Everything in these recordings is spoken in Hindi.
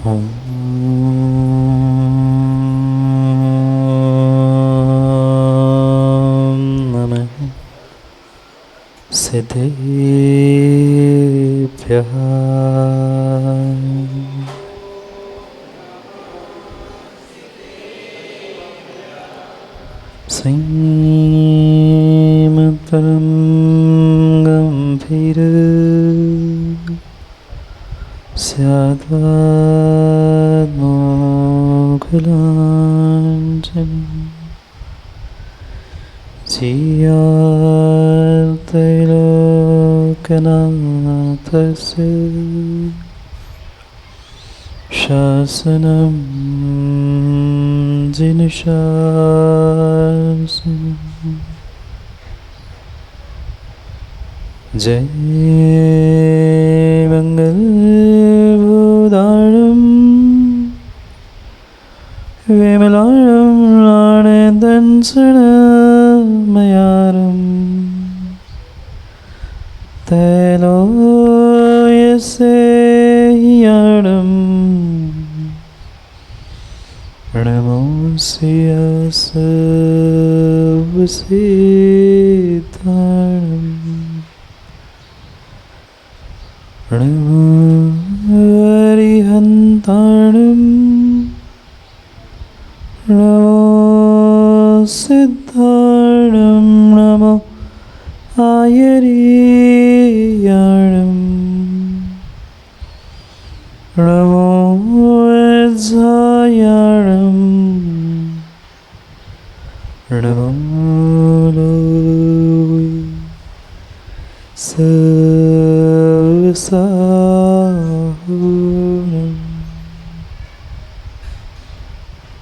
ॐ नमः सिद्धेभ्यः। श्रीमत्परं गम्भीर स्याद्वादमोघलाञ्छनं श्रीयत्रैलोक्यनाथस्य शासनं जिनशासनं। जय मंगलभूतारं विमलारं लाणेदंसनमयारं त्रैलोक्यसेय्यं प्रणमोऽस्यसर्वसिद्धारम् नमो हरिहन्ताणं नमो सिद्धाणं नमो आयर्याणं नमो वज्रायाणं नमो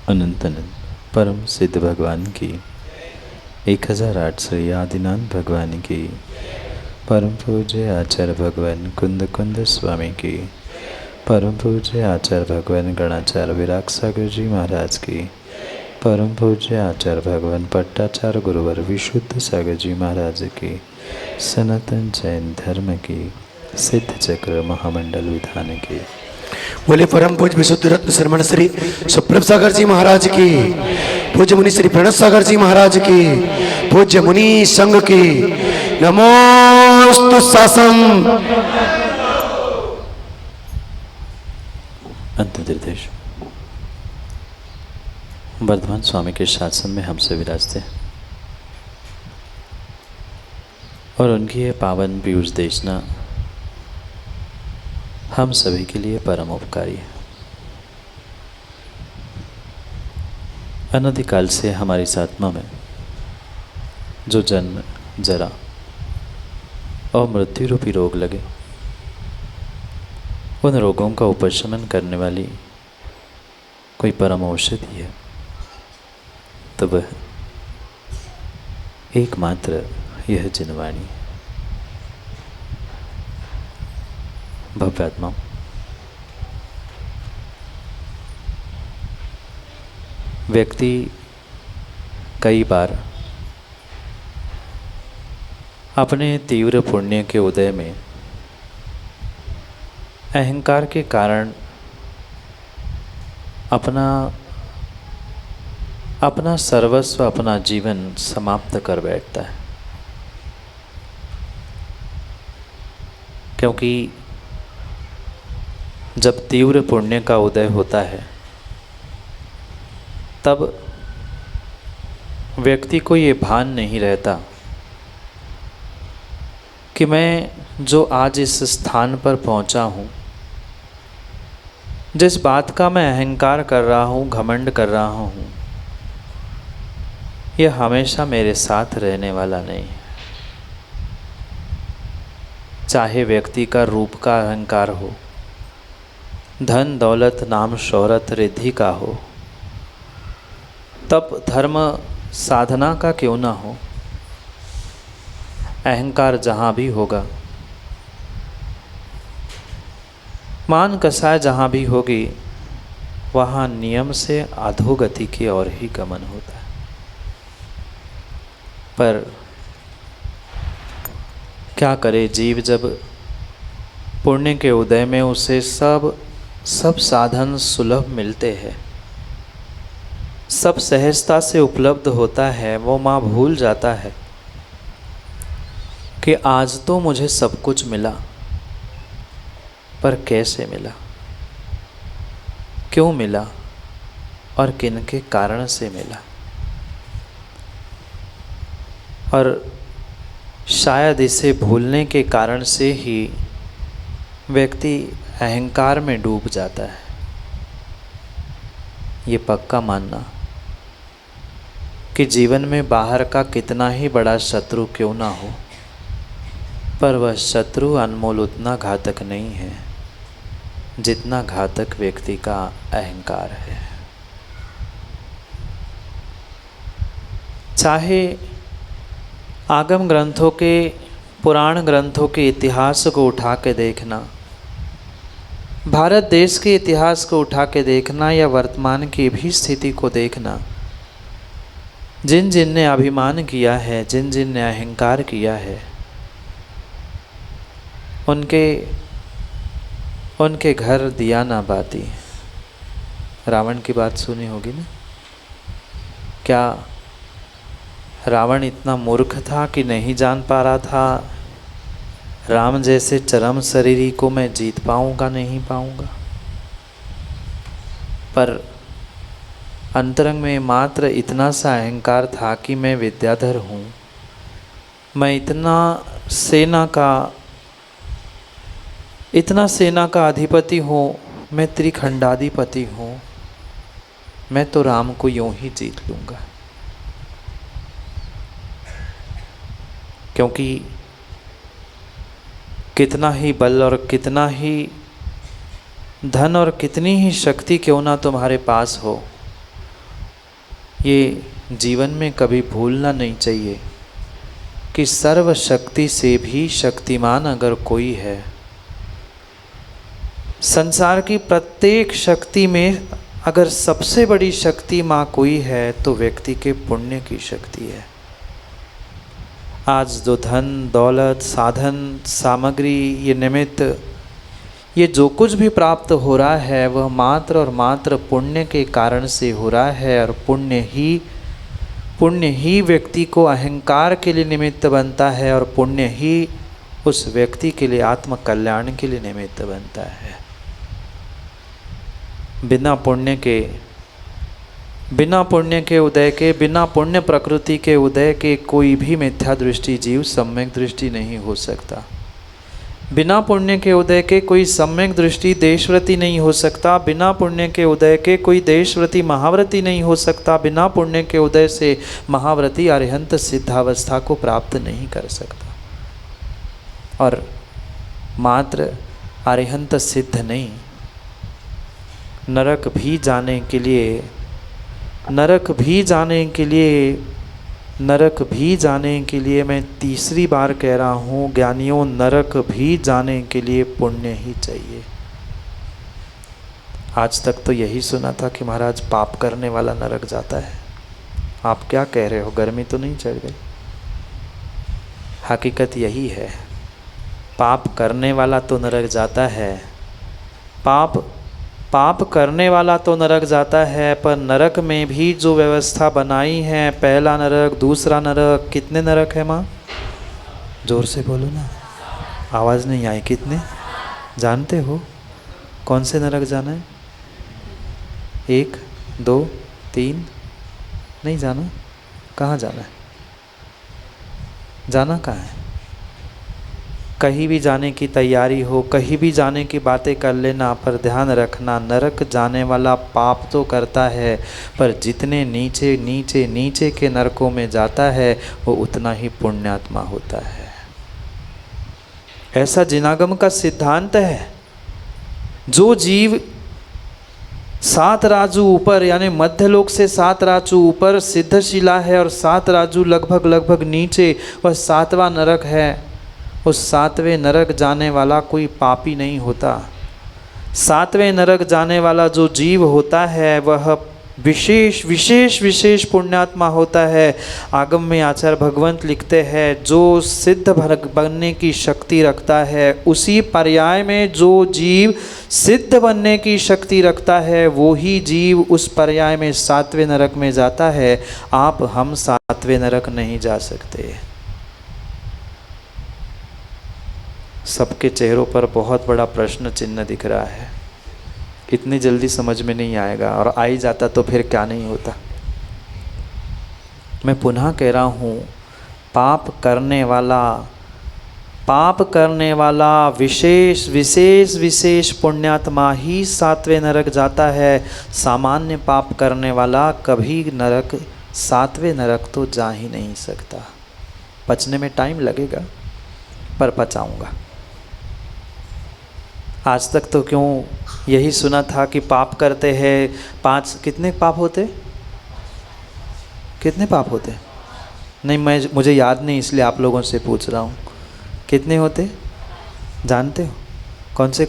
अनंत अनंत परम सिद्ध भगवान की 1008 श्री आदिनाथ भगवान की परम पूज्य आचार्य भगवान कुंद कुंद स्वामी की परम पूज्य आचार्य भगवान गणाचार्य विराग सागर जी महाराज की परम पूज्य आचार्य भगवान पट्टाचार्य गुरुवर विशुद्ध सागर जी महाराज की सनातन जैन धर्म की सिद्ध चक्र महामंडल विधान की बोले परम पूज्य विशुद्ध रत्न श्रमण श्री सुप्रभ सागर जी महाराज की, पूज्य मुनि श्री प्रणत सागर जी महाराज की, पूज्य मुनि संघ की नमोस्तु शासम। अंत निर्देश वर्धमान स्वामी के शासन में हमसे विराजते हैं और उनकी ये पावन पीयूष देशना हम सभी के लिए परम उपकारी है। अनादिकाल से हमारी इस आत्मा में जो जन्म जरा और मृत्यु रूपी रोग लगे, उन रोगों का उपशमन करने वाली कोई परम औषधि है तो वह एकमात्र यह जिनवाणी भव्यात्मा। व्यक्ति कई बार अपने तीव्र पुण्य के उदय में अहंकार के कारण अपना सर्वस्व अपना जीवन समाप्त कर बैठता है, क्योंकि जब तीव्र पुण्य का उदय होता है तब व्यक्ति को ये भान नहीं रहता कि मैं जो आज इस स्थान पर पहुंचा हूँ, जिस बात का मैं अहंकार कर रहा हूँ, घमंड कर रहा हूँ, यह हमेशा मेरे साथ रहने वाला नहीं है। चाहे व्यक्ति का रूप का अहंकार हो, धन दौलत नाम शोहरत रिद्धि का हो, तप धर्म साधना का क्यों ना हो, अहंकार जहाँ भी होगा, मान कसाय जहाँ भी होगी, वहाँ नियम से अधोगति की ओर ही गमन होता है। पर क्या करे जीव, जब पुण्य के उदय में उसे सब सब साधन सुलभ मिलते हैं, सब सहजता से उपलब्ध होता है, वो माँ भूल जाता है कि आज तो मुझे सब कुछ मिला, पर कैसे मिला, क्यों मिला और किन के कारण से मिला। और शायद इसे भूलने के कारण से ही व्यक्ति अहंकार में डूब जाता है। ये पक्का मानना कि जीवन में बाहर का कितना ही बड़ा शत्रु क्यों ना हो, पर वह शत्रु अनमोल उतना घातक नहीं है जितना घातक व्यक्ति का अहंकार है। चाहे आगम ग्रंथों के, पुराण ग्रंथों के इतिहास को उठा के देखना, भारत देश के इतिहास को उठा के देखना, या वर्तमान की भी स्थिति को देखना, जिन जिन ने अभिमान किया है, जिन जिन ने अहंकार किया है, उनके घर दिया ना बाती। रावण की बात सुनी होगी ना। क्या रावण इतना मूर्ख था कि नहीं जान पा रहा था राम जैसे चरम शरीरी को मैं जीत पाऊंगा नहीं पाऊंगा? पर अंतरंग में मात्र इतना सा अहंकार था कि मैं विद्याधर हूँ, मैं इतना सेना का अधिपति हूँ, मैं त्रिखंडाधिपति हूँ, मैं तो राम को यूं ही जीत लूँगा। क्योंकि कितना ही बल और कितना ही धन और कितनी ही शक्ति क्यों ना तुम्हारे पास हो, ये जीवन में कभी भूलना नहीं चाहिए कि सर्वशक्ति से भी शक्तिमान अगर कोई है, संसार की प्रत्येक शक्ति में अगर सबसे बड़ी शक्ति माँ कोई है तो व्यक्ति के पुण्य की शक्ति है। आज जो धन दौलत साधन सामग्री ये निमित्त ये जो कुछ भी प्राप्त हो रहा है वह मात्र और मात्र पुण्य के कारण से हो रहा है, और पुण्य ही व्यक्ति को अहंकार के लिए निमित्त बनता है, और पुण्य ही उस व्यक्ति के लिए आत्म कल्याण के लिए निमित्त बनता है। बिना पुण्य के उदय के, बिना पुण्य प्रकृति के उदय के कोई भी मिथ्या दृष्टि जीव सम्यक दृष्टि नहीं हो सकता। बिना पुण्य के उदय के कोई सम्यक दृष्टि देशव्रति नहीं हो सकता। बिना पुण्य के उदय के कोई देशव्रति महाव्रति नहीं हो सकता। बिना पुण्य के उदय से महाव्रति अरिहंत सिद्धावस्था को प्राप्त नहीं कर सकता। और मात्र अरिहंत सिद्ध नहीं, नरक भी जाने के लिए मैं तीसरी बार कह रहा हूँ, ज्ञानियों, नरक भी जाने के लिए पुण्य ही चाहिए। आज तक तो यही सुना था कि महाराज पाप करने वाला नरक जाता है। आप क्या कह रहे हो, गर्मी तो नहीं चढ़ गई? हकीकत यही है, पाप करने वाला तो नरक जाता है। पाप करने वाला तो नरक जाता है, पर नरक में भी जो व्यवस्था बनाई है, पहला नरक, दूसरा नरक, कितने नरक है माँ? जोर से बोलो ना, आवाज़ नहीं आई। कितने जानते हो? कौन से नरक जाना है? 1 2 3 नहीं जाना? कहाँ जाना है? जाना कहाँ है? कहीं भी जाने की तैयारी हो, कहीं भी जाने की बातें कर लेना, पर ध्यान रखना, नरक जाने वाला पाप तो करता है, पर जितने नीचे नीचे नीचे के नरकों में जाता है वो उतना ही पुण्यात्मा होता है। ऐसा जिनागम का सिद्धांत है। जो जीव 7 राजू ऊपर, यानी मध्यलोक से 7 राजू ऊपर सिद्धशिला है, और 7 राजू लगभग नीचे वह 7वां नरक है। उस 7वें नरक जाने वाला कोई पापी नहीं होता। 7वें नरक जाने वाला जो जीव होता है वह विशेष विशेष विशेष पुण्यात्मा होता है। आगम में आचार्य भगवंत लिखते हैं जो सिद्ध बनने की शक्ति रखता है, उसी पर्याय में जो जीव सिद्ध बनने की शक्ति रखता है वो ही जीव उस पर्याय में 7वें नरक में जाता है। आप हम 7वें नरक नहीं जा सकते। सबके चेहरों पर बहुत बड़ा प्रश्न चिन्ह दिख रहा है। इतनी जल्दी समझ में नहीं आएगा, और आ ही जाता तो फिर क्या नहीं होता। मैं पुनः कह रहा हूँ, पाप करने वाला विशेष विशेष विशेष पुण्यात्मा ही 7वें नरक जाता है। सामान्य पाप करने वाला कभी 7वें नरक तो जा ही नहीं सकता। पचने में टाइम लगेगा पर पचाऊंगा। आज तक तो क्यों यही सुना था कि पाप करते हैं 5, कितने पाप होते, कितने पाप होते? नहीं, मुझे याद नहीं, इसलिए आप लोगों से पूछ रहा हूँ। कितने होते जानते हो? कौन से?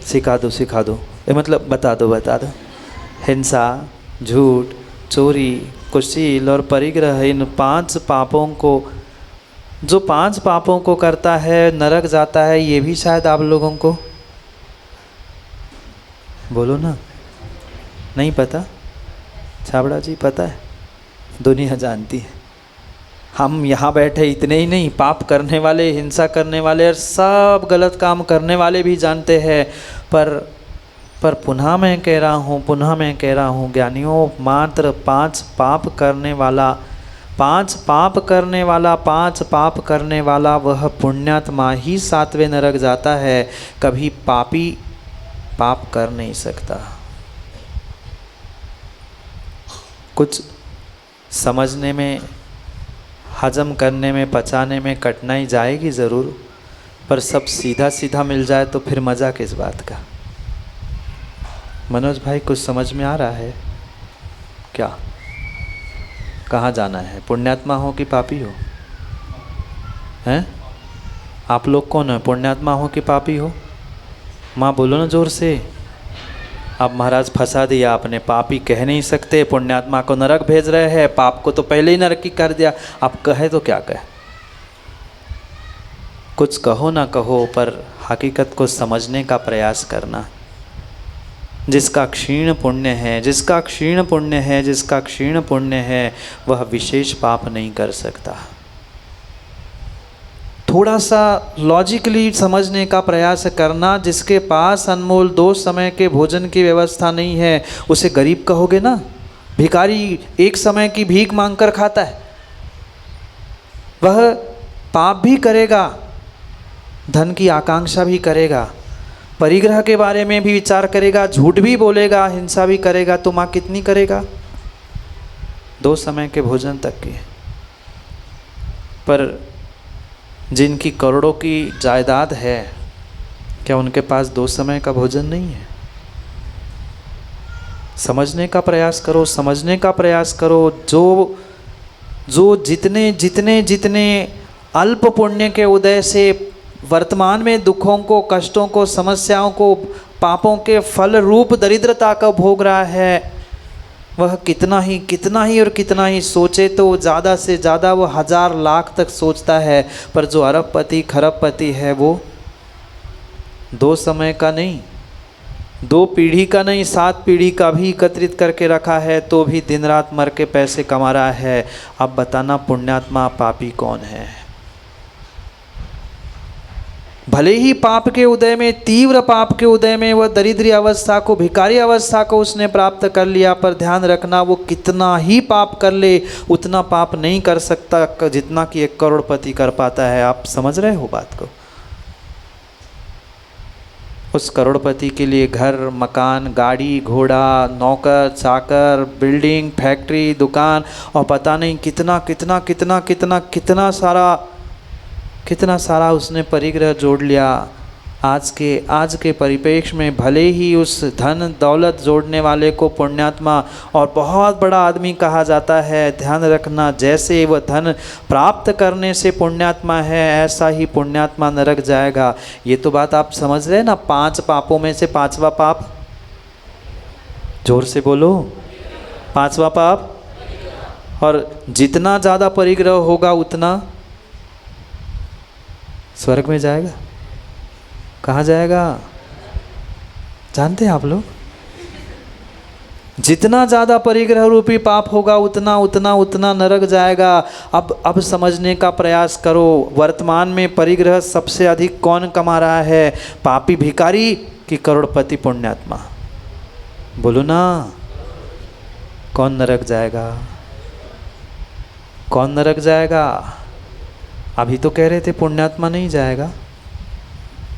सिखा दो, मतलब बता दो। हिंसा, झूठ, चोरी, कुशील और परिग्रह, इन 5 पापों को, जो 5 पापों को करता है नरक जाता है। ये भी शायद आप लोगों को बोलो ना, नहीं पता? छाबड़ा जी पता है, दुनिया जानती है। हम यहाँ बैठे इतने ही नहीं, पाप करने वाले, हिंसा करने वाले और सब गलत काम करने वाले भी जानते हैं। पर पुनः मैं कह रहा हूँ ज्ञानियों, मात्र 5 पाप करने वाला वह पुण्यात्मा ही 7वें नरक जाता है। कभी पापी पाप कर नहीं सकता। कुछ समझने में, हजम करने में, पचाने में कठिनाई जाएगी ज़रूर, पर सब सीधा सीधा मिल जाए तो फिर मज़ा किस बात का? मनोज भाई, कुछ समझ में आ रहा है क्या? कहाँ जाना है? पुण्यात्मा हो कि पापी हो? हैं? आप लोग कौन है? पुण्यात्मा हो कि पापी हो? माँ बोलो ना जोर से। अब महाराज फंसा दिया आपने, पापी कह नहीं सकते, पुण्यात्मा को नरक भेज रहे हैं, पाप को तो पहले ही नरक की कर दिया। अब कहे तो क्या कहे? कुछ कहो ना कहो, पर हकीकत को समझने का प्रयास करना। जिसका क्षीण पुण्य है वह विशेष पाप नहीं कर सकता। थोड़ा सा लॉजिकली समझने का प्रयास करना। जिसके पास अनमोल 2 समय के भोजन की व्यवस्था नहीं है, उसे गरीब कहोगे ना? भिखारी 1 समय की भीख मांगकर खाता है, वह पाप भी करेगा, धन की आकांक्षा भी करेगा, परिग्रह के बारे में भी विचार करेगा, झूठ भी बोलेगा, हिंसा भी करेगा। तो माँ कितनी करेगा? 2 समय के भोजन तक की। पर जिनकी करोड़ों की जायदाद है, क्या उनके पास 2 समय का भोजन नहीं है? समझने का प्रयास करो। जो जितने अल्प पुण्य के उदय से वर्तमान में दुखों को, कष्टों को, समस्याओं को, पापों के फल रूप दरिद्रता का भोग रहा है, वह कितना ही सोचे तो ज़्यादा से ज़्यादा वो 1000 लाख तक सोचता है। पर जो अरबपति खरबपति है वो 2 समय का नहीं, 2 पीढ़ी का नहीं, 7 पीढ़ी का भी एकत्रित करके रखा है, तो भी दिन रात मर के पैसे कमा रहा है। अब बताना पुण्यात्मा पापी कौन है? भले ही पाप के उदय में, तीव्र पाप के उदय में वह दरिद्री अवस्था को, भिखारी अवस्था को उसने प्राप्त कर लिया, पर ध्यान रखना वो कितना ही पाप कर ले उतना पाप नहीं कर सकता जितना कि 1 करोड़पति कर पाता है। आप समझ रहे हो बात को? उस करोड़पति के लिए घर, मकान, गाड़ी, घोड़ा, नौकर, चाकर, बिल्डिंग, फैक्ट्री, दुकान और पता नहीं कितना सारा उसने परिग्रह जोड़ लिया। आज के परिप्रेक्ष्य में भले ही उस धन दौलत जोड़ने वाले को पुण्यात्मा और बहुत बड़ा आदमी कहा जाता है, ध्यान रखना जैसे वह धन प्राप्त करने से पुण्यात्मा है, ऐसा ही पुण्यात्मा नरक जाएगा। ये तो बात आप समझ रहे हैं ना? 5 पापों में से 5वां पाप जोर से बोलो। पांचवा पाप, और जितना ज़्यादा परिग्रह होगा उतना स्वर्ग में जाएगा। कहाँ जाएगा जानते हैं आप लोग? जितना ज़्यादा परिग्रह रूपी पाप होगा उतना उतना उतना नरक जाएगा। अब समझने का प्रयास करो, वर्तमान में परिग्रह सबसे अधिक कौन कमा रहा है? पापी भिखारी कि करोड़पति पुण्यात्मा? बोलो ना, कौन नरक जाएगा? कौन नरक जाएगा? अभी तो कह रहे थे पुण्यात्मा नहीं जाएगा,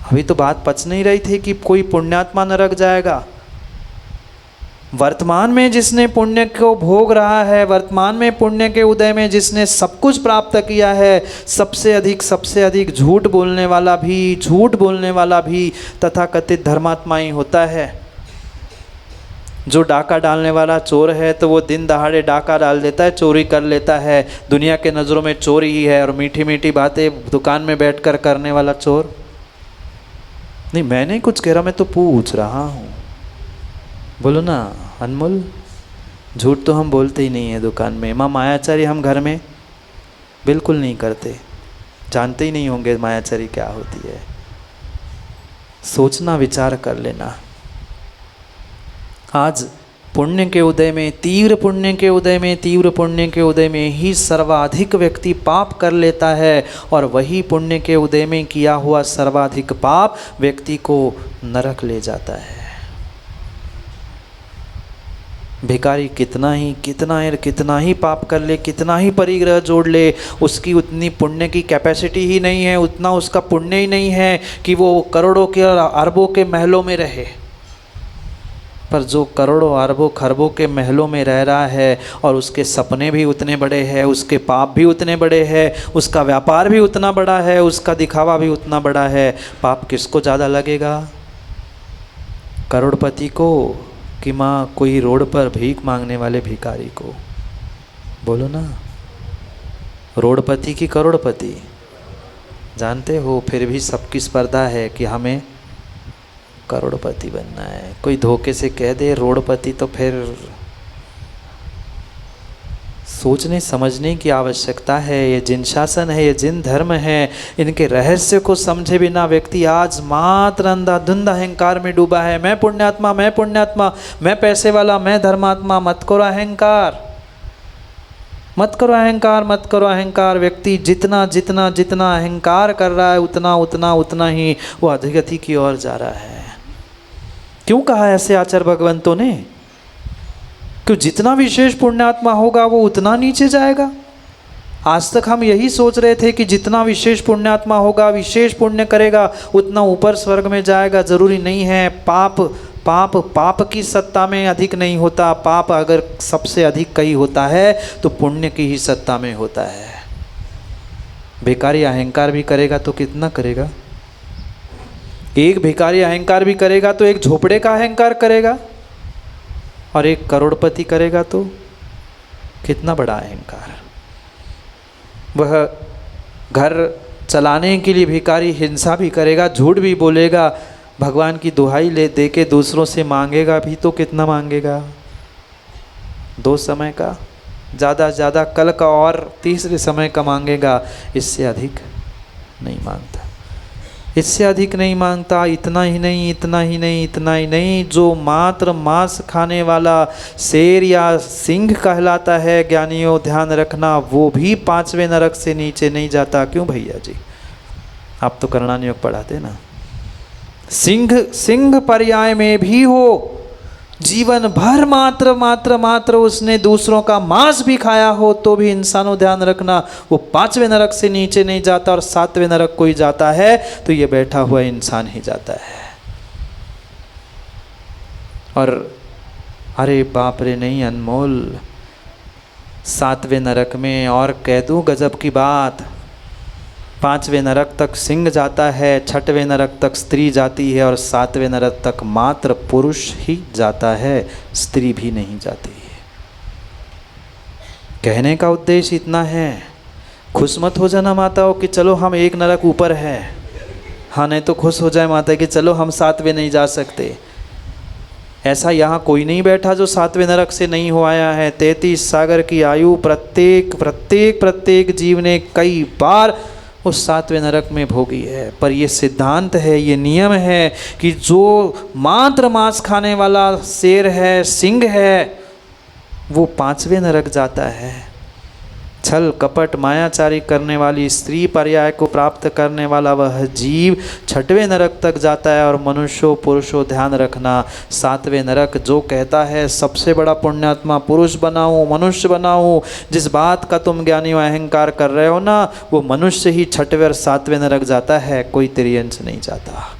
अभी तो बात पच नहीं रही थी कि कोई पुण्यात्मा नरक जाएगा। वर्तमान में जिसने पुण्य को भोग रहा है, वर्तमान में पुण्य के उदय में जिसने सब कुछ प्राप्त किया है, सबसे अधिक झूठ बोलने वाला भी तथाकथित धर्मात्मा ही होता है। जो डाका डालने वाला चोर है तो वो दिन दहाड़े डाका डाल देता है, चोरी कर लेता है, दुनिया के नज़रों में चोरी ही है। और मीठी मीठी बातें दुकान में बैठकर करने वाला चोर नहीं। मैं नहीं कुछ कह रहा, मैं तो पूछ रहा हूँ। बोलो ना अनमोल, झूठ तो हम बोलते ही नहीं है दुकान में। माँ मायाचारी हम घर में बिल्कुल नहीं करते, जानते ही नहीं होंगे मायाचारी क्या होती है। सोचना, विचार कर लेना। आज पुण्य के उदय में, तीव्र पुण्य के उदय में ही सर्वाधिक व्यक्ति पाप कर लेता है, और वही पुण्य के उदय में किया हुआ सर्वाधिक पाप व्यक्ति को नरक ले जाता है। भिखारी कितना ही पाप कर ले, कितना ही परिग्रह जोड़ ले, उसकी उतनी पुण्य की कैपेसिटी ही नहीं है, उतना उसका पुण्य ही नहीं है कि वो करोड़ों के और अरबों के महलों में रहे। पर जो करोड़ों अरबों खरबों के महलों में रह रहा है और उसके सपने भी उतने बड़े हैं, उसके पाप भी उतने बड़े हैं, उसका व्यापार भी उतना बड़ा है, उसका दिखावा भी उतना बड़ा है, पाप किसको ज़्यादा लगेगा? करोड़पति को कि माँ कोई रोड पर भीख मांगने वाले भिखारी को? बोलो ना, रोडपति की करोड़पति? जानते हो, फिर भी सबकी स्पर्धा है कि हमें करोड़पति बनना है। कोई धोखे से कह दे रोडपति तो फिर सोचने समझने की आवश्यकता है। ये जिन शासन है, ये जिन धर्म है, इनके रहस्य को समझे बिना व्यक्ति आज मात्र अंधाधुंध अहंकार में डूबा है। मैं पुण्यात्मा, मैं पैसे वाला, मैं धर्मात्मा। मत करो अहंकार, मत करो अहंकार। व्यक्ति जितना अहंकार कर रहा है उतना ही वो अधोगति की ओर जा रहा है। क्यों कहा ऐसे आचार्य भगवंतों ने? क्यों जितना विशेष पुण्यात्मा होगा वो उतना नीचे जाएगा। आज तक हम यही सोच रहे थे कि जितना विशेष पुण्यात्मा होगा, विशेष पुण्य करेगा, उतना ऊपर स्वर्ग में जाएगा। जरूरी नहीं है। पाप की सत्ता में अधिक नहीं होता। पाप अगर सबसे अधिक कहीं होता है तो पुण्य की ही सत्ता में होता है। भिखारी अहंकार भी करेगा तो कितना करेगा? एक भिखारी अहंकार भी करेगा तो एक झोपड़े का अहंकार करेगा, और एक करोड़पति करेगा तो कितना बड़ा अहंकार। वह घर चलाने के लिए भिखारी हिंसा भी करेगा, झूठ भी बोलेगा, भगवान की दुहाई दे के दूसरों से मांगेगा भी तो कितना मांगेगा? 2 समय का, ज़्यादा कल का और तीसरे समय का मांगेगा। इससे अधिक नहीं मांगता, इससे अधिक नहीं मांगता। इतना ही नहीं, जो मात्र मांस खाने वाला शेर या सिंह कहलाता है, ज्ञानियों ध्यान रखना, वो भी 5वें नरक से नीचे नहीं जाता। क्यों भैया जी? आप तो करणान योग पढ़ाते ना। सिंह पर्याय में भी हो, जीवन भर मात्र उसने दूसरों का मांस भी खाया हो तो भी इंसानों ध्यान रखना, वो 5वें नरक से नीचे नहीं जाता। और 7वें नरक कोई जाता है तो ये बैठा हुआ इंसान ही जाता है। और अरे बाप रे नहीं अनमोल, 7वें नरक में और कह दूं गजब की बात, 5वें नरक तक सिंह जाता है, 6वें नरक तक स्त्री जाती है, और 7वें नरक तक मात्र पुरुष ही जाता है, स्त्री भी नहीं जाती है। कहने का उद्देश्य इतना है, खुश मत हो जाना माताओं कि चलो हम 1 नरक ऊपर है। हाँ, नहीं तो खुश हो जाए माता कि चलो हम 7वें नहीं जा सकते। ऐसा यहाँ कोई नहीं बैठा जो 7वें नरक से नहीं हो आया है। 33 सागर की आयु प्रत्येक जीव ने कई बार उस 7वें नरक में भोगी है। पर ये सिद्धांत है, ये नियम है कि जो मात्र मांस खाने वाला शेर है, सिंह है, वो 5वें नरक जाता है। छल कपट मायाचारी करने वाली स्त्री पर्याय को प्राप्त करने वाला वह जीव 6वें नरक तक जाता है। और मनुष्यों पुरुषों ध्यान रखना, 7वें नरक जो कहता है सबसे बड़ा पुण्यात्मा पुरुष बनाऊं, मनुष्य बनाऊं, जिस बात का तुम ज्ञानी अहंकार कर रहे हो ना, वो मनुष्य ही 6वें और 7वें नरक जाता है, कोई तिर्यंश नहीं जाता।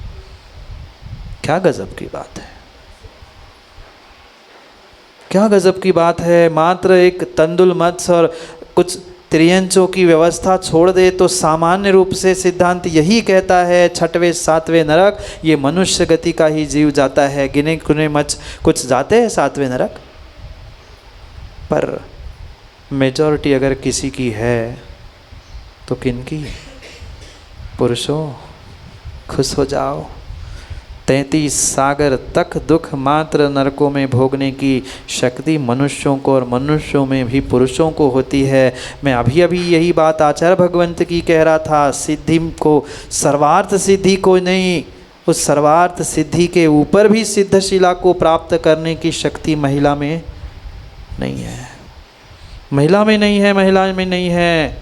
क्या गजब की बात है, क्या गजब की बात है। मात्र एक तंदुल मत्स्य और कुछ त्रियंचों की व्यवस्था छोड़ दे तो सामान्य रूप से सिद्धांत यही कहता है 6वें 7वें नरक ये मनुष्य गति का ही जीव जाता है। गिने चुने मच कुछ जाते हैं 7वें नरक, पर मेजॉरिटी अगर किसी की है तो किनकी? पुरुषों खुश हो जाओ, 33 सागर तक दुख मात्र नरकों में भोगने की शक्ति मनुष्यों को और मनुष्यों में भी पुरुषों को होती है। मैं अभी यही बात आचार्य भगवंत की कह रहा था, सिद्धि को सर्वार्थ सिद्धि को नहीं, उस सर्वार्थ सिद्धि के ऊपर भी सिद्धशिला को प्राप्त करने की शक्ति महिला में नहीं है, महिला में नहीं है, महिला में नहीं है।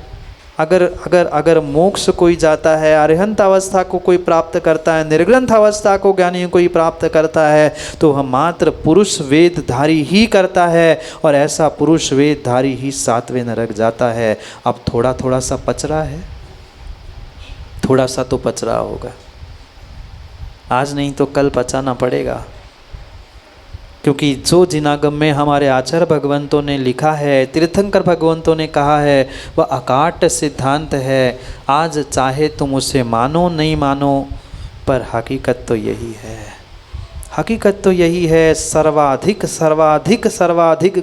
अगर मोक्ष कोई जाता है, अरिहंत अवस्था को कोई प्राप्त करता है, निर्ग्रंथ अवस्था को ज्ञानी कोई प्राप्त करता है, तो वह मात्र पुरुष वेदधारी ही करता है। और ऐसा पुरुष वेदधारी ही 7वें नरक जाता है। अब थोड़ा सा पच रहा है, थोड़ा सा तो पच रहा होगा, आज नहीं तो कल पचाना पड़ेगा। क्योंकि जो जिनागम में हमारे आचार्य भगवंतों ने लिखा है, तीर्थंकर भगवंतों ने कहा है, वह अकाट सिद्धांत है। आज चाहे तुम उसे मानो नहीं मानो, पर हकीकत तो यही है, हकीकत तो यही है। सर्वाधिक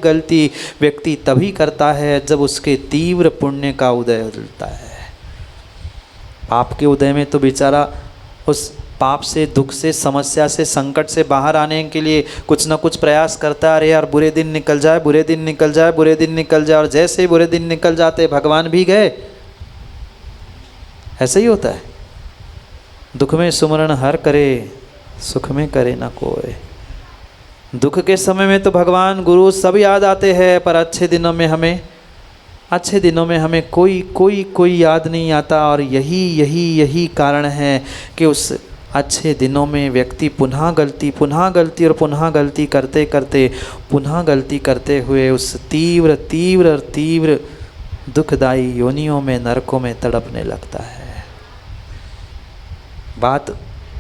गलती व्यक्ति तभी करता है जब उसके तीव्र पुण्य का उदय होता है। पाप के उदय में तो बेचारा उस पाप से, दुख से, समस्या से, संकट से बाहर आने के लिए कुछ ना कुछ प्रयास करता है। अरे यार बुरे दिन निकल जाए, बुरे दिन निकल जाए, बुरे दिन निकल जाए। और जैसे ही बुरे दिन निकल जाते भगवान भी गए। ऐसे ही होता है। दुख में सुमरण हर करे, सुख में करे ना कोई। दुख के समय में तो भगवान गुरु सब याद आते हैं, पर अच्छे दिनों में हमें कोई याद नहीं आता। और यही कारण है कि उस अच्छे दिनों में व्यक्ति पुनः गलती और पुनः गलती करते हुए उस तीव्र दुखदायी योनियों में, नरकों में तड़पने लगता है। बात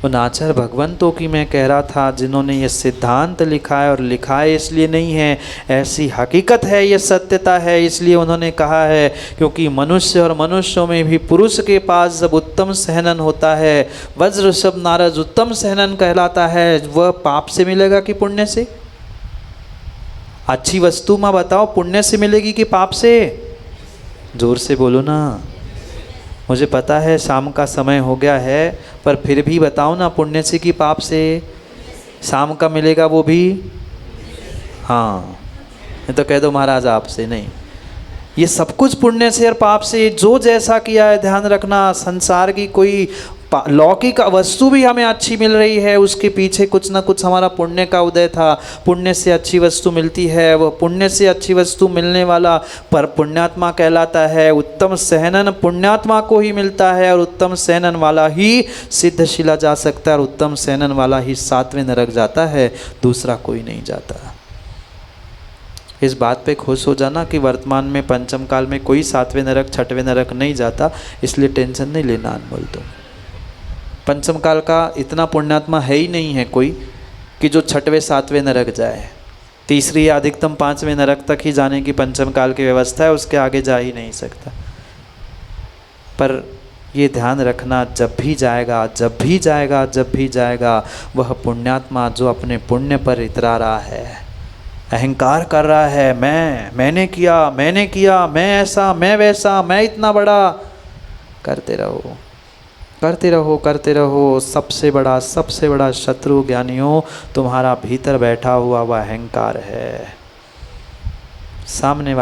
उन आचार्य भगवंतों की मैं कह रहा था जिन्होंने ये सिद्धांत लिखा है, और लिखा है इसलिए नहीं है, ऐसी हकीकत है, ये सत्यता है, इसलिए उन्होंने कहा है। क्योंकि मनुष्य और मनुष्यों में भी पुरुष के पास जब उत्तम सहनन होता है, वज्र शब्द नारद उत्तम सहनन कहलाता है, वह पाप से मिलेगा कि पुण्य से? अच्छी वस्तु माँ बताओ, पुण्य से मिलेगी कि पाप से? जोर से बोलो ना। मुझे पता है शाम का समय हो गया है, पर फिर भी बताओ ना, पुण्य से कि पाप से? शाम का मिलेगा वो भी? हाँ, ये तो कह दो महाराज आपसे नहीं। ये सब कुछ पुण्य से और पाप से, जो जैसा किया है। ध्यान रखना, संसार की कोई लौकिक वस्तु भी हमें अच्छी मिल रही है, उसके पीछे कुछ ना कुछ हमारा पुण्य का उदय था। पुण्य से अच्छी वस्तु मिलती है, वह पुण्य से अच्छी वस्तु मिलने वाला पर पुण्यात्मा कहलाता है। उत्तम सहनन पुण्यात्मा को ही मिलता है, और उत्तम सहनन वाला ही सिद्धशिला जा सकता है, और उत्तम सहनन वाला ही 7वें नरक जाता है, दूसरा कोई नहीं जाता। इस बात पे खुश हो जाना कि वर्तमान में पंचम काल में कोई 7वें नरक 6वें नरक नहीं जाता, इसलिए टेंशन नहीं लेना अनमोल। तो पंचम काल का इतना पुण्यात्मा है ही नहीं है कोई कि जो 6वें 7वें नरक जाए। तीसरी या अधिकतम 5वें नरक तक ही जाने की पंचम काल की व्यवस्था है, उसके आगे जा ही नहीं सकता। पर ये ध्यान रखना, जब भी जाएगा वह पुण्यात्मा जो अपने पुण्य पर इतरा रहा है, अहंकार कर रहा है, मैंने किया, मैं ऐसा, मैं वैसा, मैं इतना बड़ा, करते रहो। करते रहो। सबसे बड़ा शत्रु ज्ञानियों तुम्हारा भीतर बैठा हुआ वह अहंकार है। सामने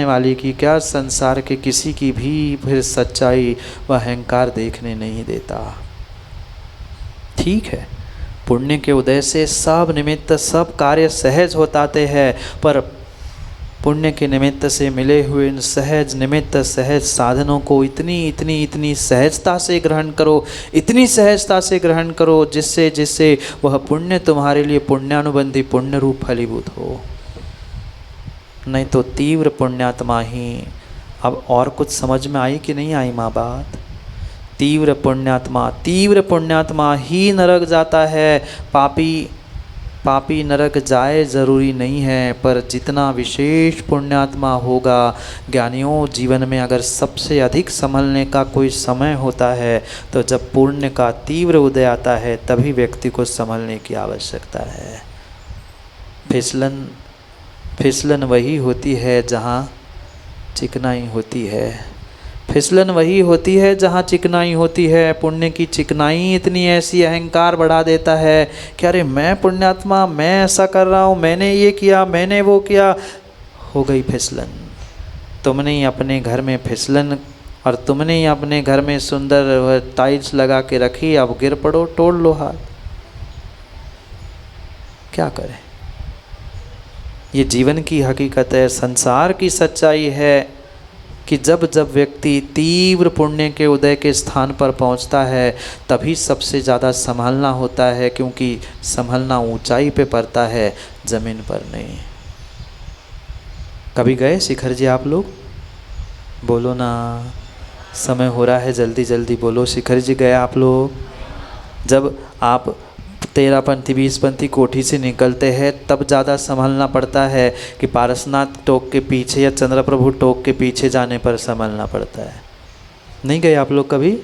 वाले की क्या, संसार के किसी की भी फिर सच्चाई वह अहंकार देखने नहीं देता। ठीक है, पुण्य के उदय से सब निमित्त सब कार्य सहज होताते हैं, पर पुण्य के निमित्त से मिले हुए इन सहज निमित्त सहज साधनों को इतनी सहजता से ग्रहण करो, इतनी सहजता से ग्रहण करो जिससे वह पुण्य तुम्हारे लिए पुण्यानुबंधी पुण्य रूप फलीभूत हो। नहीं तो तीव्र पुण्यात्मा ही, अब और कुछ समझ में आई कि नहीं आई माँ बात? तीव्र पुण्यात्मा ही नरक जाता है। पापी नरक जाए ज़रूरी नहीं है, पर जितना विशेष पुण्यात्मा होगा, ज्ञानियों जीवन में अगर सबसे अधिक संभलने का कोई समय होता है तो जब पुण्य का तीव्र उदय आता है तभी व्यक्ति को संभलने की आवश्यकता है। फिसलन वही होती है जहाँ चिकनाई होती है। पुण्य की चिकनाई इतनी ऐसी अहंकार बढ़ा देता है कि अरे मैं पुण्यात्मा, मैं ऐसा कर रहा हूँ, मैंने ये किया, मैंने वो किया। हो गई फिसलन। तुमने ही अपने घर में फिसलन और तुमने ही अपने घर में सुंदर टाइल्स लगा के रखी, अब गिर पड़ो, तोड़ लो हाथ। क्या करें? ये जीवन की हकीकत है, संसार की सच्चाई है कि जब व्यक्ति तीव्र पुण्य के उदय के स्थान पर पहुंचता है तभी सबसे ज़्यादा संभालना होता है, क्योंकि संभलना ऊंचाई पे पड़ता है, ज़मीन पर नहीं। कभी गए शिखर जी आप लोग? बोलो ना, समय हो रहा है, जल्दी जल्दी बोलो। शिखर जी गए आप लोग? जब आप 13पंथी 20पंथी कोठी से निकलते हैं तब ज़्यादा संभलना पड़ता है कि पारसनाथ टोक के पीछे या चंद्र प्रभु टोक के पीछे जाने पर संभलना पड़ता है? नहीं गए आप लोग? कभी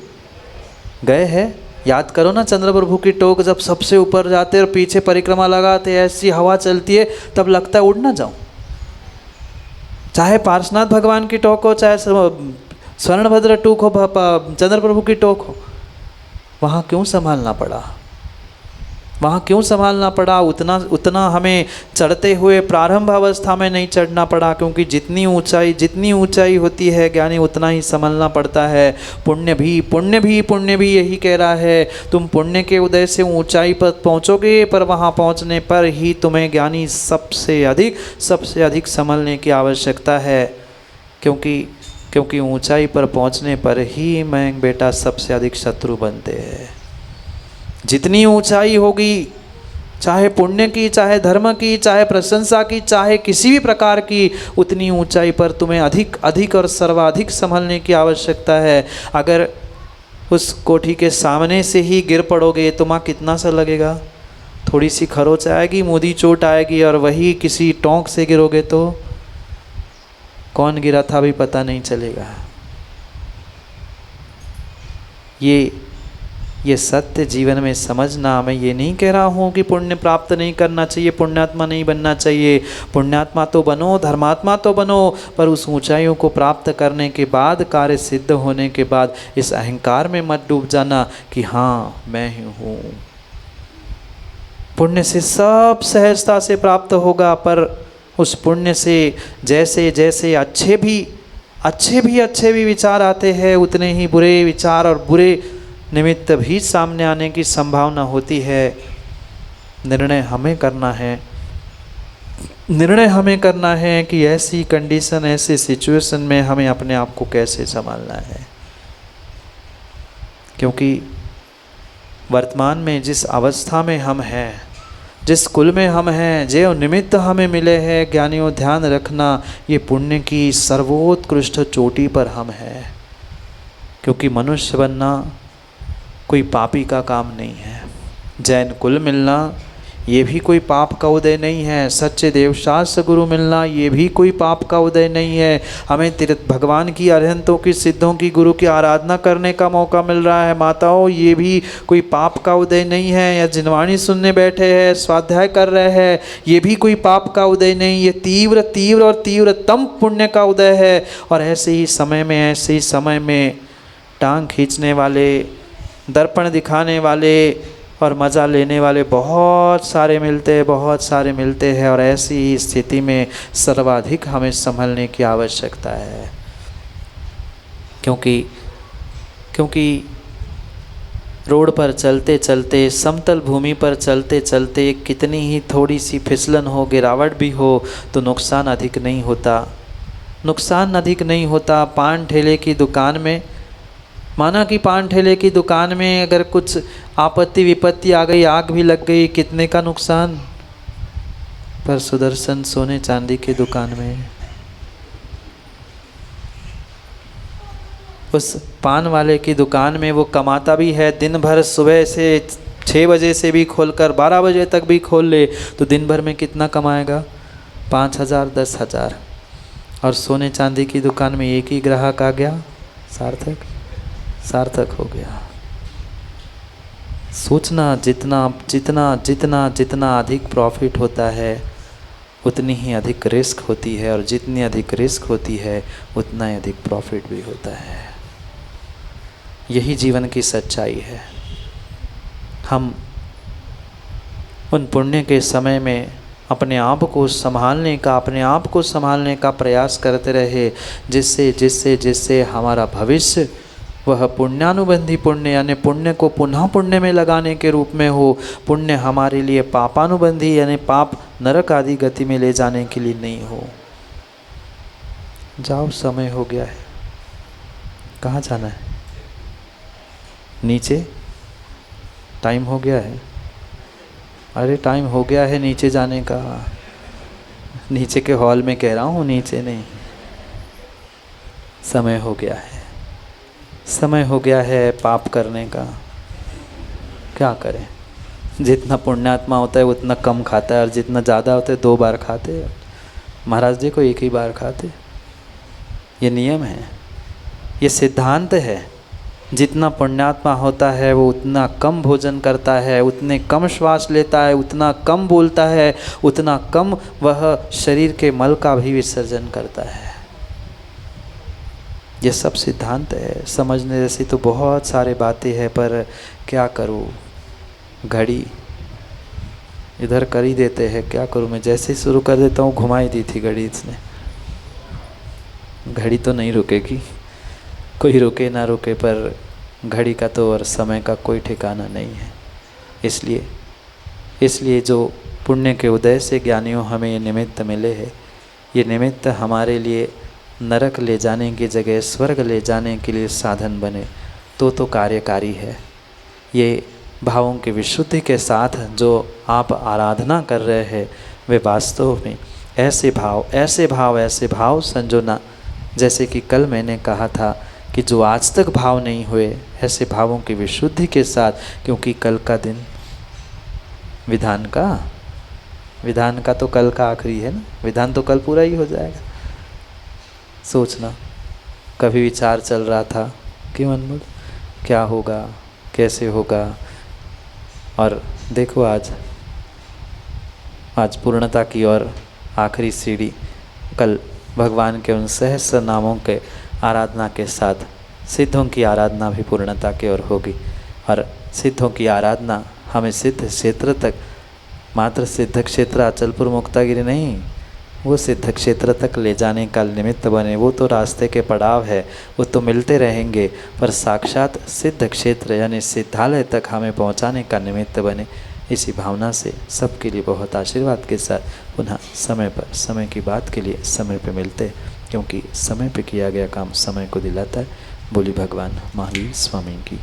गए हैं? याद करो ना, चंद्र प्रभु की टोक जब सबसे ऊपर जाते और पीछे परिक्रमा लगाते, ऐसी हवा चलती है तब लगता है उड़ ना जाऊँ। चाहे पार्श्वनाथ भगवान की टोक हो, चाहे स्वर्णभद्र टोक हो, चंद्र प्रभु की टोक हो, वहाँ क्यों संभालना पड़ा? उतना हमें चढ़ते हुए प्रारंभ अवस्था में नहीं चढ़ना पड़ा, क्योंकि जितनी ऊंचाई होती है ज्ञानी उतना ही संभलना पड़ता है। पुण्य भी यही कह रहा है, तुम पुण्य के उदय से ऊंचाई पर पहुंचोगे, पर वहां पहुंचने पर ही तुम्हें ज्ञानी सबसे अधिक संभलने की आवश्यकता है, क्योंकि ऊंचाई पर पहुंचने पर ही मैं बेटा सबसे अधिक शत्रु बनते हैं। जितनी ऊंचाई होगी, चाहे पुण्य की, चाहे धर्म की, चाहे प्रशंसा की, चाहे किसी भी प्रकार की, उतनी ऊंचाई पर तुम्हें अधिक और सर्वाधिक संभलने की आवश्यकता है। अगर उस कोठी के सामने से ही गिर पड़ोगे तो माँ कितना सा लगेगा? थोड़ी सी खरोच आएगी, मुदी चोट आएगी, और वही किसी टोंक से गिरोगे तो कौन गिरा था भी पता नहीं चलेगा। ये सत्य जीवन में समझना। मैं ये नहीं कह रहा हूँ कि पुण्य प्राप्त नहीं करना चाहिए, पुण्यात्मा नहीं बनना चाहिए। पुण्यात्मा तो बनो, धर्मात्मा तो बनो, पर उस ऊंचाइयों को प्राप्त करने के बाद, कार्य सिद्ध होने के बाद इस अहंकार में मत डूब जाना कि हाँ मैं ही हूँ। पुण्य से सब सहजता से प्राप्त होगा, पर उस पुण्य से जैसे अच्छे भी विचार आते हैं, उतने ही बुरे विचार और बुरे निमित्त भी सामने आने की संभावना होती है। निर्णय हमें करना है कि ऐसी कंडीशन, ऐसी सिचुएशन में हमें अपने आप को कैसे संभालना है। क्योंकि वर्तमान में जिस अवस्था में हम हैं, जिस कुल में हम हैं, जो निमित्त हमें मिले हैं, ज्ञानियों ध्यान रखना, ये पुण्य की सर्वोत्कृष्ट चोटी पर हम हैं। क्योंकि मनुष्य बनना कोई पापी का काम नहीं है। जैन कुल मिलना ये भी कोई पाप का उदय नहीं है। सच्चे देवशास्त्र गुरु मिलना ये भी कोई पाप का उदय नहीं है। हमें तीर्थ भगवान की, अरहंतों की, सिद्धों की, गुरु की आराधना करने का मौका मिल रहा है माताओं, ये भी कोई पाप का उदय नहीं है। या जिनवाणी सुनने बैठे हैं, स्वाध्याय कर रहे हैं, ये भी कोई पाप का उदय नहीं। ये तीव्र और तीव्रतम पुण्य का उदय है। और ऐसे ही समय में टांग खींचने वाले, दर्पण दिखाने वाले और मज़ा लेने वाले बहुत सारे मिलते हैं। और ऐसी ही स्थिति में सर्वाधिक हमें संभलने की आवश्यकता है, क्योंकि रोड पर चलते चलते, समतल भूमि पर चलते चलते कितनी ही थोड़ी सी फिसलन हो, गिरावट भी हो तो नुकसान अधिक नहीं होता। पान ठेले की दुकान में, माना कि पान ठेले की दुकान में अगर कुछ आपत्ति विपत्ति आ गई, आग भी लग गई, कितने का नुकसान। पर सुदर्शन सोने चांदी की दुकान में, उस पान वाले की दुकान में वो कमाता भी है। दिन भर सुबह से 6 बजे से भी खोलकर 12 बजे तक भी खोल ले तो दिन भर में कितना कमाएगा? 5,000, 10,000। और सोने चांदी की दुकान में एक ही ग्राहक आ गया, सार्थक हो गया। सोचना, जितना अधिक प्रॉफिट होता है उतनी ही अधिक रिस्क होती है, और जितनी अधिक रिस्क होती है उतना ही अधिक प्रॉफिट भी होता है। यही जीवन की सच्चाई है। हम उन पुण्य के समय में अपने आप को संभालने का प्रयास करते रहे, जिससे हमारा भविष्य वह पुण्यानुबंधी पुण्य, यानी पुण्य को पुनः पुण्य में लगाने के रूप में हो। पुण्य हमारे लिए पापानुबंधी, यानी पाप नरक आदि गति में ले जाने के लिए नहीं हो। जाओ, समय हो गया है। कहाँ जाना है? नीचे? टाइम हो गया है। अरे टाइम हो गया है नीचे जाने का। नीचे के हॉल में कह रहा हूँ, नीचे नहीं। समय हो गया है पाप करने का। क्या करें? जितना पुण्यात्मा होता है उतना कम खाता है, और जितना ज़्यादा होता है 2 बार खाते हैं। महाराज जी को 1 ही बार खाते। ये नियम है, ये सिद्धांत है। जितना पुण्यात्मा होता है वो उतना कम भोजन करता है, उतने कम श्वास लेता है, उतना कम बोलता है, उतना कम वह शरीर के मल का भी विसर्जन करता है। ये सब सिद्धांत है। समझने जैसी तो बहुत सारे बातें हैं, पर क्या करूँ, घड़ी इधर कर ही देते हैं। क्या करूँ मैं? जैसे ही शुरू कर देता हूँ, घुमा ही दी थी घड़ी इसने। घड़ी तो नहीं रुकेगी, कोई रुके ना रुके, पर घड़ी का तो और समय का कोई ठिकाना नहीं है। इसलिए जो पुण्य के उदय से ज्ञानियों हमें ये निमित्त मिले हैं, ये निमित्त हमारे लिए नरक ले जाने की जगह स्वर्ग ले जाने के लिए साधन बने तो कार्यकारी है। ये भावों की विशुद्धि के साथ जो आप आराधना कर रहे हैं, वे वास्तव में ऐसे भाव संजोना, जैसे कि कल मैंने कहा था कि जो आज तक भाव नहीं हुए, ऐसे भावों की विशुद्धि के साथ, क्योंकि कल का दिन विधान का तो कल का आखिरी है ना। विधान तो कल पूरा ही हो जाएगा। सोचना, कभी विचार चल रहा था कि मनमूल क्या होगा, कैसे होगा, और देखो आज पूर्णता की ओर आखिरी सीढ़ी। कल भगवान के उन सहस्र नामों के आराधना के साथ सिद्धों की आराधना भी पूर्णता की ओर होगी। और सिद्धों की आराधना हमें सिद्ध क्षेत्र तक, मात्र सिद्ध क्षेत्र अचलपुर मुक्तागिरी नहीं, वो सिद्ध क्षेत्र तक ले जाने का निमित्त बने। वो तो रास्ते के पड़ाव है, वो तो मिलते रहेंगे, पर साक्षात सिद्ध क्षेत्र यानी सिद्धालय तक हमें पहुंचाने का निमित्त बने। इसी भावना से सबके लिए बहुत आशीर्वाद के साथ पुनः समय पर, समय की बात के लिए समय पर मिलते, क्योंकि समय पर किया गया काम समय को दिलाता है। बोली भगवान महावीर स्वामी की।